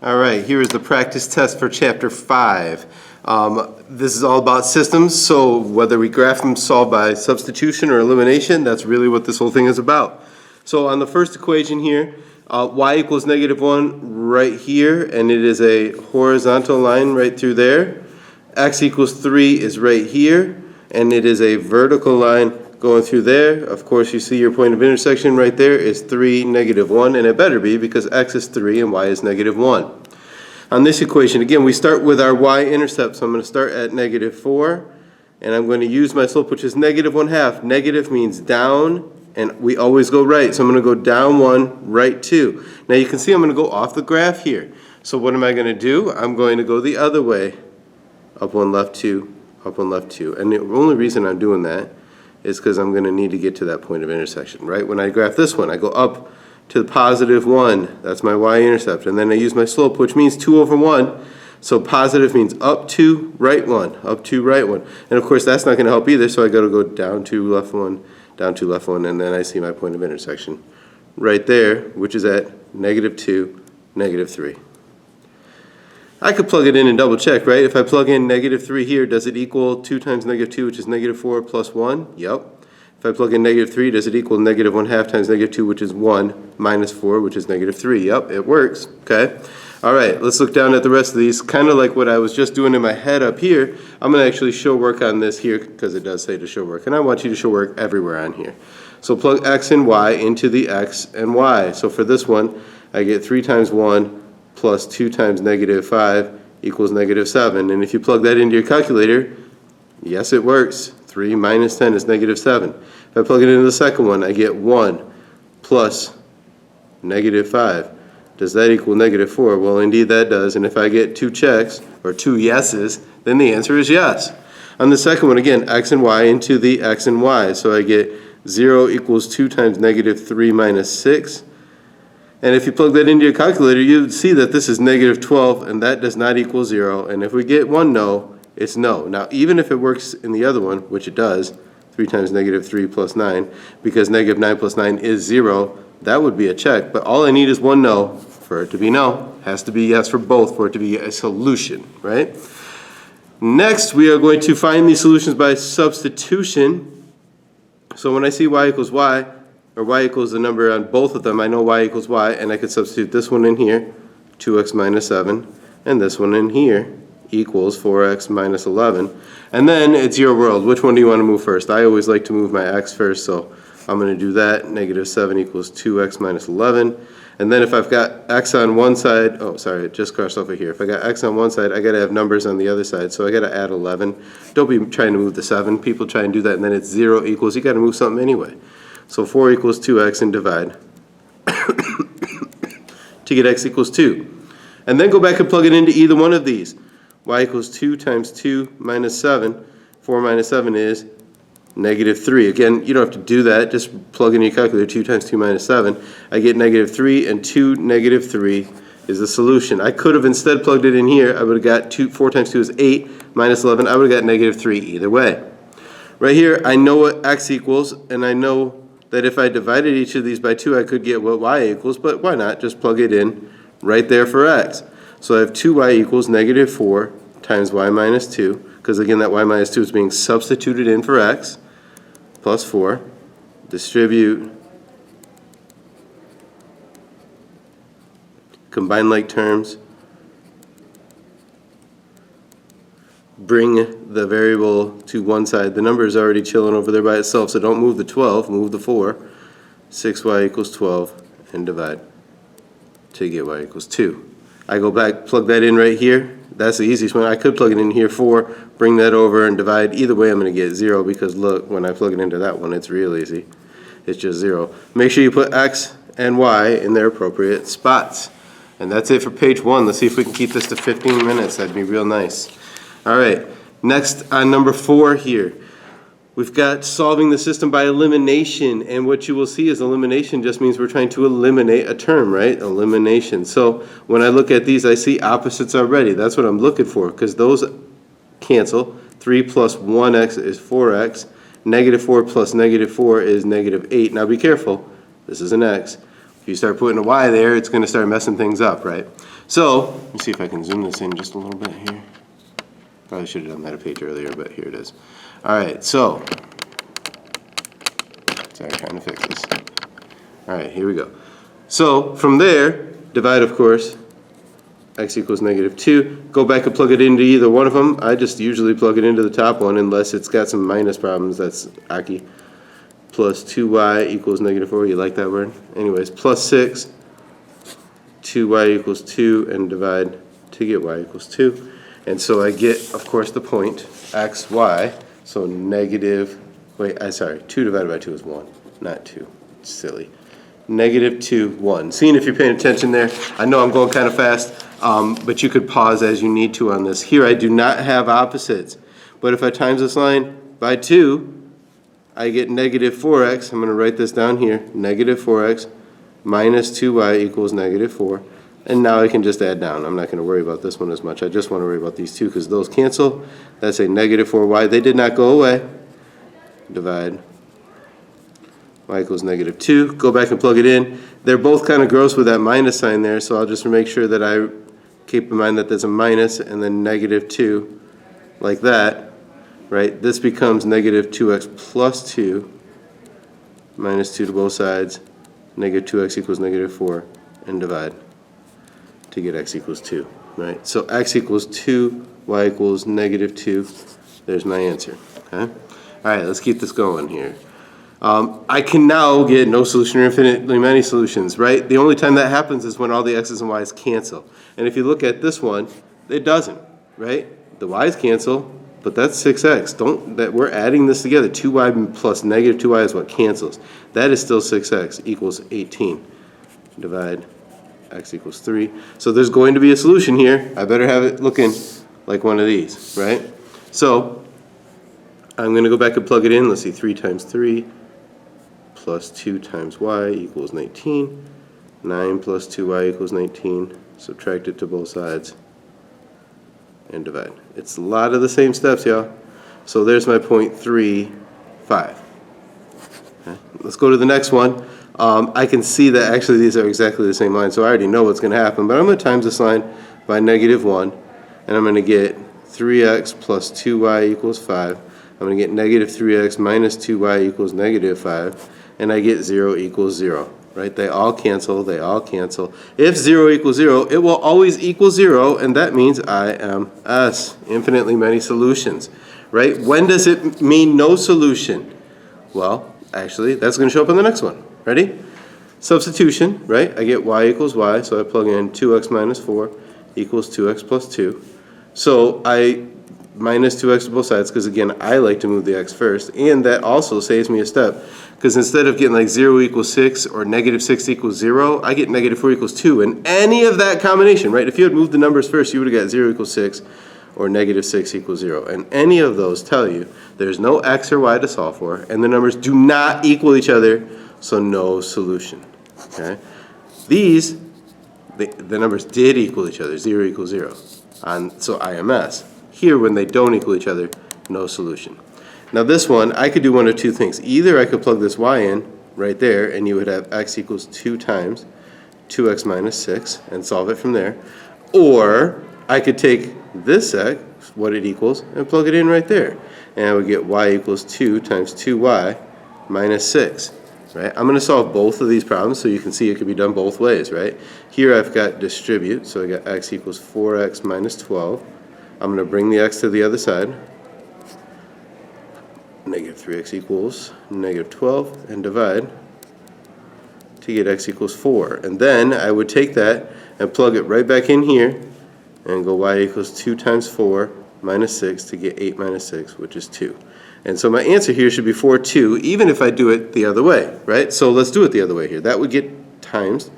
All right, here is the practice test for Chapter 5. This is all about systems, so whether we graph them solved by substitution or elimination, that's really what this whole thing is about. So on the first equation here, y equals -1 right here, and it is a horizontal line right through there. X equals 3 is right here, and it is a vertical line going through there. Of course, you see your point of intersection right there is 3, -1, and it better be because x is 3 and y is -1. On this equation, again, we start with our y-intercept, so I'm going to start at -4, and I'm going to use my slope, which is -1/2. Negative means down, and we always go right, so I'm going to go down 1, right 2. Now you can see I'm going to go off the graph here. So what am I going to do? I'm going to go the other way. Up 1, left 2, up 1, left 2. And the only reason I'm doing that is because I'm going to need to get to that point of intersection, right? When I graph this one, I go up to the +1. That's my y-intercept. And then I use my slope, which means 2/1. So positive means up 2, right 1, up 2, right 1. And of course, that's not going to help either, so I got to go down 2, left 1, down 2, left 1, and then I see my point of intersection right there, which is at -2, -3. I could plug it in and double check, right? If I plug in -3 here, does it equal 2 times -2, which is -4 plus 1? Yep. If I plug in -3, does it equal -1/2 times -2, which is 1, minus 4, which is -3? Yep, it works. Okay. All right, let's look down at the rest of these. Kind of like what I was just doing in my head up here, I'm going to actually show work on this here because it does say to show work. And I want you to show work everywhere on here. So plug x and y into the x and y. So for this one, I get 3 times 1 plus 2 times -5 equals -7. And if you plug that into your calculator, yes, it works. 3 minus 10 is -7. If I plug it into the second one, I get 1 plus -5. Does that equal -4? Well, indeed that does. And if I get 2 checks, or 2 yeses, then the answer is yes. On the second one, again, x and y into the x and y. So I get 0 equals 2 times -3 minus 6. And if you plug that into your calculator, you would see that this is -12, and that does not equal 0. And if we get one no, it's no. Now, even if it works in the other one, which it does, 3 times -3 plus 9, because -9 plus 9 is 0, that would be a check. But all I need is one no for it to be no. Has to be yes for both for it to be a solution, right? Next, we are going to find these solutions by substitution. So when I see y equals y, or y equals the number on both of them, I know y equals y, and I could substitute this one in here, 2x minus 7, and this one in here equals 4x minus 11. And then it's your world. Which one do you want to move first? I always like to move my x first, so I'm going to do that. -7 equals 2x minus 11. And then if I've got x on one side, oh, sorry, it just crossed over here. If I got x on one side, I got to have numbers on the other side, so I got to add 11. Don't be trying to move the 7. People try and do that, and then it's 0 equals. You got to move something anyway. So 4 equals 2x and divide to get x equals 2. And then go back and plug it into either one of these. Y equals 2 times 2 minus 7. 4 minus 7 is -3. Again, you don't have to do that. Just plug in your calculator. 2 times 2 minus 7. I get -3, and 2 -3 is the solution. I could have instead plugged it in here. I would have got 4 times 2 is 8 minus 11. I would have got -3 either way. Right here, I know what x equals, and I know that if I divided each of these by 2, I could get what y equals, but why not? Just plug it in right there for x. So I have 2y equals -4 times y minus 2, because again, that y minus 2 is being substituted in for x, plus 4. Distribute, combine like terms, bring the variable to one side. The number is already chilling over there by itself, so don't move the 12, move the 4. 6y equals 12, and divide to get y equals 2. I go back, plug that in right here. That's the easiest one. I could plug it in here, 4, bring that over and divide. Either way, I'm going to get 0 because look, when I plug it into that one, it's real easy. It's just 0. Make sure you put x and y in their appropriate spots. And that's it for page 1. Let's see if we can keep this to 15 minutes. That'd be real nice. All right, next on number 4 here, we've got solving the system by elimination, and what you will see is elimination just means we're trying to eliminate a term, right? Elimination. So when I look at these, I see opposites already. That's what I'm looking for, because those cancel. 3 plus 1x is 4x. -4 plus -4 is -8. Now be careful, this is an x. If you start putting a y there, it's going to start messing things up, right? So, let me see if I can zoom this in just a little bit here. Probably should have done that a page earlier, but here it is. All right, so, sorry, trying to fix this. All right, here we go. So, from there, divide, of course, x equals -2. Go back and plug it into either one of them. I just usually plug it into the top one unless it's got some minus problems. That's Aki. Plus 2y equals -4. You like that word? Anyways, plus 6, 2y equals 2, and divide to get y equals 2. And so I get, of course, the point, x, y. So negative, sorry, 2 divided by 2 is 1, not 2. It's silly. -2, 1. Seeing if you're paying attention there. I know I'm going kind of fast, but you could pause as you need to on this. Here I do not have opposites. But if I times this line by 2, I get -4x. I'm going to write this down here. -4x minus 2y equals -4. And now I can just add down. I'm not going to worry about this one as much. I just want to worry about these two because those cancel. That's a -4y. They did not go away. Divide. Y equals -2. Go back and plug it in. They're both kind of gross with that minus sign there, so I'll just make sure that I keep in mind that there's a minus and then -2 like that. Right, this becomes -2x plus 2 minus 2 to both sides, -2x equals -4, and divide to get x equals 2. Right, so x equals 2, y equals -2. There's my answer. Okay. All right, let's keep this going here. I can now get no solution or infinitely many solutions, right? The only time that happens is when all the x's and y's cancel. And if you look at this one, it doesn't, right? The y's cancel. But that's 6x. We're adding this together. 2y plus -2y is what cancels. That is still 6x equals 18. Divide x equals 3. So there's going to be a solution here. I better have it looking like one of these, right? So I'm going to go back and plug it in. Let's see, 3 times 3 plus 2 times y equals 19. 9 plus 2y equals 19. Subtract it to both sides. And divide. It's a lot of the same steps, y'all. So there's my 0.35. Okay. Let's go to the next one. I can see that actually these are exactly the same line, so I already know what's going to happen. But I'm going to times this line by -1, and I'm going to get 3x plus 2y equals 5. I'm going to get -3x minus 2y equals -5, and I get 0 equals 0. Right? They all cancel, they all cancel. If 0 equals 0, it will always equal 0, and that means I am S. Infinitely many solutions. Right? When does it mean no solution? Well, actually, that's going to show up in the next one. Ready? Substitution, right? I get y equals y, so I plug in 2x minus 4 equals 2x plus 2. So I minus 2x to both sides, because again, I like to move the x first, and that also saves me a step. Because instead of getting like 0 equals 6 or -6 equals 0, I get -4 equals 2. And any of that combination, right? If you had moved the numbers first, you would have got 0 equals 6 or -6 equals 0. And any of those tell you there's no x or y to solve for, and the numbers do not equal each other, so no solution. Okay? These, the numbers did equal each other, 0 equals 0. So I am S. Here, when they don't equal each other, no solution. Now this one, I could do one of two things. Either I could plug this y in right there, and you would have x equals 2 times 2x minus 6, and solve it from there. Or I could take this x, what it equals, and plug it in right there. And I would get y equals 2 times 2y minus 6. Right? I'm going to solve both of these problems so you can see it can be done both ways, right? Here I've got distribute, so I got x equals 4x minus 12. I'm going to bring the x to the other side. -3x equals -12, and divide to get x equals 4. And then I would take that and plug it right back in here and go y equals 2 times 4 minus 6 to get 8 minus 6, which is 2. And so my answer here should be 4, 2, even if I do it the other way, right? So let's do it the other way here. That would get times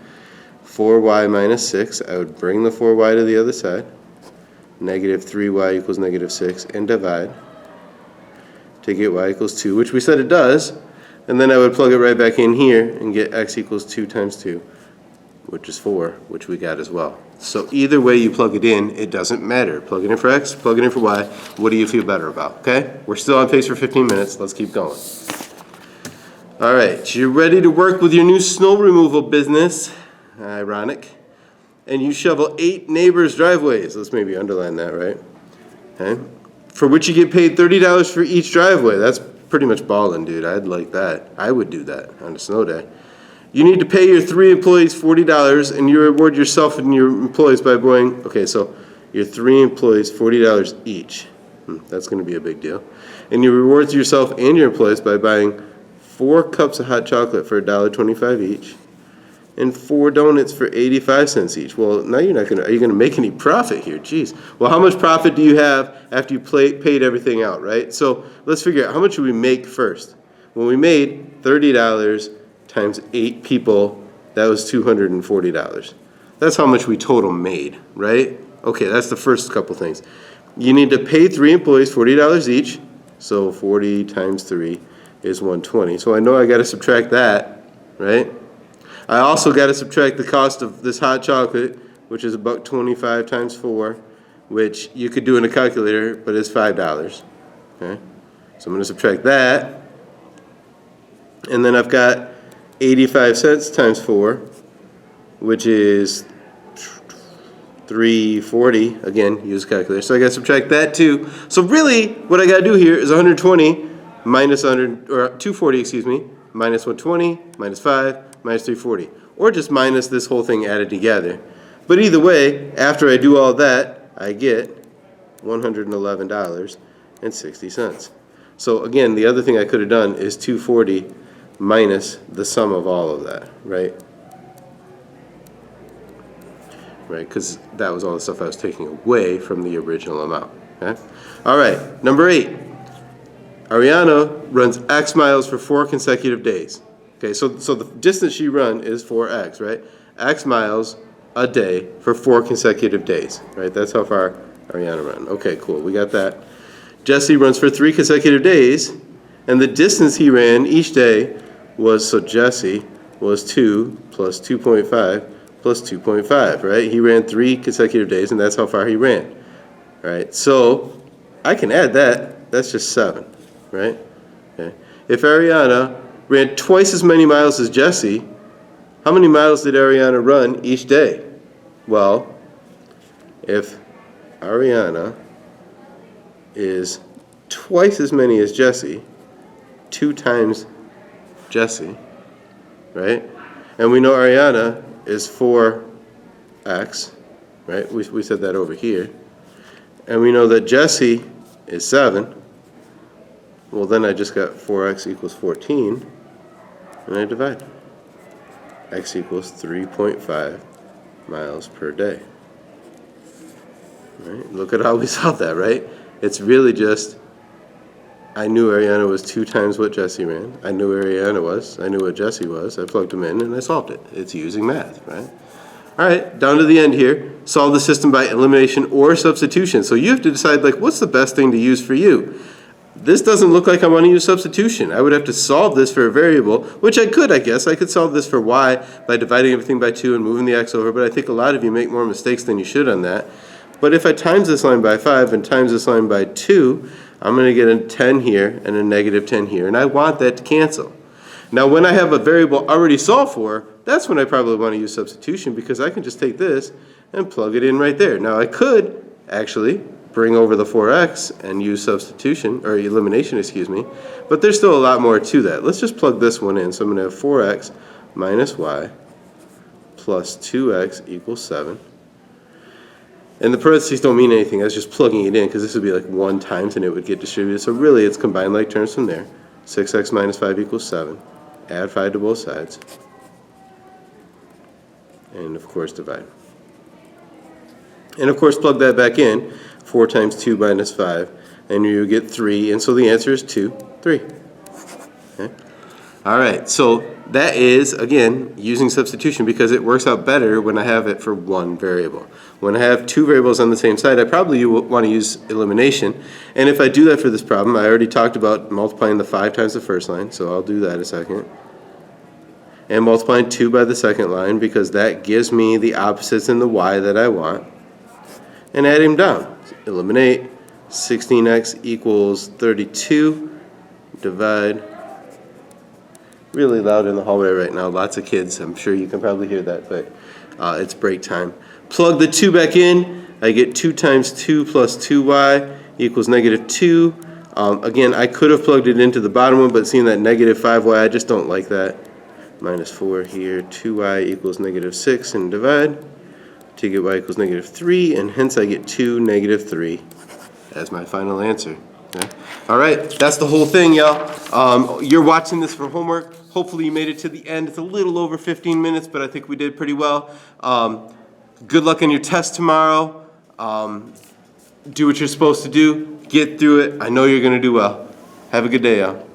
4y minus 6. I would bring the 4y to the other side. -3y equals -6, and divide to get y equals 2, which we said it does. And then I would plug it right back in here and get x equals 2 times 2, which is 4, which we got as well. So either way you plug it in, it doesn't matter. Plug it in for x, plug it in for y. What do you feel better about? Okay? We're still on pace for 15 minutes. Let's keep going. All right, you're ready to work with your new snow removal business. Ironic. And you shovel 8 neighbors' driveways. Let's maybe underline that, right? Okay. For which you get paid $30 for each driveway. That's pretty much ballin', dude. I'd like that. I would do that on a snow day. You need to pay your 3 employees $40, and you reward yourself and your employees by going, okay, so your 3 employees $40 each. That's going to be a big deal. And you reward yourself and your employees by buying 4 cups of hot chocolate for $1.25 each, and 4 donuts for 85 cents each. Well, now you're not gonna. Are you gonna make any profit here? Jeez. Well, how much profit do you have after you paid everything out, right? So let's figure out how much should we make first. Well, we made $30 times 8 people. That was $240. That's how much we total made, right? Okay, that's the first couple things. You need to pay 3 employees $40 each. So 40 times 3 is 120. So I know I got to subtract that, right? I also got to subtract the cost of this hot chocolate, which is about 25 times 4, which you could do in a calculator, but it's $5. Okay, so I'm going to subtract that, and then I've got 85 cents times 4, which is $3.40. Again, use a calculator. So I got to subtract that too. So really, what I got to do here is 120 minus 100, or 240, excuse me, minus 120 minus 5 minus 340, or just minus this whole thing added together. But either way, after I do all that, I get $111.60. So again, the other thing I could have done is 240 minus the sum of all of that, right? Right, because that was all the stuff I was taking away from the original amount. Okay? All right, number 8. Ariana runs X miles for 4 consecutive days. Okay, so the distance she run is 4x, right? X miles a day for 4 consecutive days, right? That's how far Ariana ran. Okay, cool, we got that. Jesse runs for 3 consecutive days, and the distance he ran each day was, so Jesse was 2 plus 2.5 plus 2.5, right? He ran 3 consecutive days, and that's how far he ran, right? So I can add that. That's just 7, right? Okay. If Ariana ran twice as many miles as Jesse, how many miles did Ariana run each day? Well, if Ariana is twice as many as Jesse, 2 times Jesse, right? And we know Ariana is 4x, right? We said that over here. And we know that Jesse is 7. Well, then I just got 4x equals 14, and I divide. X equals 3.5 miles per day. Right? Look at how we solved that, right? It's really just, I knew Ariana was 2 times what Jesse ran. I knew where Ariana was. I knew what Jesse was. I plugged them in, and I solved it. It's using math, right? All right, down to the end here. Solve the system by elimination or substitution. So you have to decide, like, what's the best thing to use for you? This doesn't look like I want to use substitution. I would have to solve this for a variable, which I could, I guess. I could solve this for y by dividing everything by 2 and moving the x over, but I think a lot of you make more mistakes than you should on that. But if I times this line by 5 and times this line by 2, I'm going to get a 10 here and a negative 10 here, and I want that to cancel. Now, when I have a variable already solved for, that's when I probably want to use substitution, because I can just take this and plug it in right there. Now, I could actually bring over the 4x and use substitution, or elimination, excuse me, but there's still a lot more to that. Let's just plug this one in. So I'm going to have 4x minus y plus 2x equals 7. And the parentheses don't mean anything. That's just plugging it in, because this would be like 1 times and it would get distributed. So really it's combined like terms from there. 6x minus 5 equals 7. Add 5 to both sides. And of course divide. And of course plug that back in. 4 times 2 minus 5, and you get 3, and so the answer is 2, 3. Okay. All right, so that is, again, using substitution, because it works out better when I have it for 1 variable. When I have 2 variables on the same side, I probably want to use elimination, and if I do that for this problem, I already talked about multiplying the 5 times the first line, so I'll do that a second. And multiplying 2 by the second line, because that gives me the opposites in the y that I want, and add them down. Eliminate. 16x equals 32. Divide. really loud in the hallway right now. Lots of kids. I'm sure you can probably hear that, but it's break time. Plug the 2 back in. I get 2 times 2 plus 2y equals negative 2. Again, I could have plugged it into the bottom one, but seeing that negative 5y, I just don't like that. Minus 4 here. 2y equals negative 6 and divide. To get y equals negative 3, and hence I get 2, negative 3 as my final answer. Okay? All right, that's the whole thing, y'all. You're watching this for homework. Hopefully you made it to the end. It's a little over 15 minutes, but I think we did pretty well. Good luck on your test tomorrow. Do what you're supposed to do. Get through it. I know you're going to do well. Have a good day, y'all.